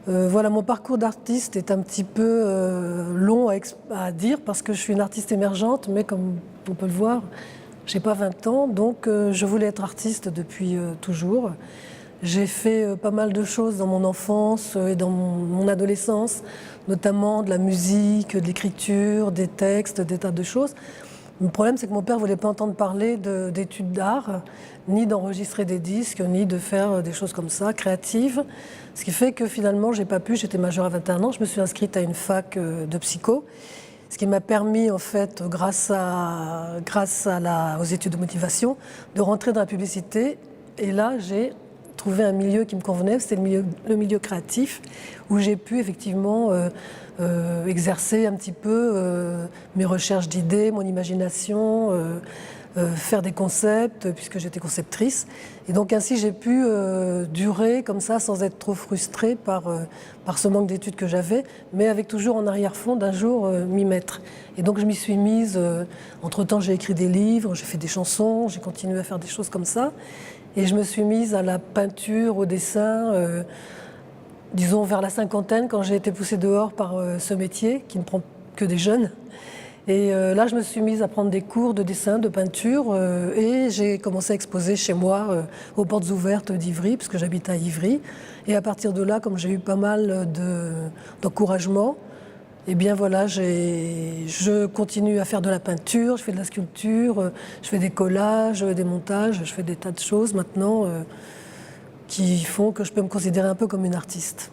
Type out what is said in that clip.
Voilà, mon parcours d'artiste est un petit peu long à dire parce que je suis une artiste émergente, mais comme on peut le voir, j'ai pas 20 ans, donc je voulais être artiste depuis toujours. J'ai fait pas mal de choses dans mon enfance et dans mon adolescence, notamment de la musique, de l'écriture, des textes, des tas de choses. Le problème, c'est que mon père ne voulait pas entendre parler d'études d'art, ni d'enregistrer des disques, ni de faire des choses comme ça, créatives. Ce qui fait que finalement, j'ai pas pu, j'étais majeure à 21 ans, je me suis inscrite à une fac de psycho, ce qui m'a permis, en fait, grâce aux études de motivation, de rentrer dans la publicité. Et là, j'ai trouvé un milieu qui me convenait, c'était le milieu créatif, où j'ai pu effectivement exercer un petit peu mes recherches d'idées, mon imagination, faire des concepts, puisque j'étais conceptrice. Et donc ainsi, j'ai pu durer comme ça, sans être trop frustrée par ce manque d'études que j'avais, mais avec toujours en arrière-fond d'un jour m'y mettre. Et donc je m'y suis mise. Entre-temps, j'ai écrit des livres, j'ai fait des chansons, j'ai continué à faire des choses comme ça. Et je me suis mise à la peinture, au dessin, disons vers la cinquantaine, quand j'ai été poussée dehors par ce métier qui ne prend que des jeunes. Et là, je me suis mise à prendre des cours de dessin, de peinture, et j'ai commencé à exposer chez moi aux portes ouvertes d'Ivry, parce que j'habite à Ivry. Et à partir de là, comme j'ai eu pas mal d'encouragement, eh bien voilà, je continue à faire de la peinture, je fais de la sculpture, je fais des collages, des montages, je fais des tas de choses maintenant qui font que je peux me considérer un peu comme une artiste.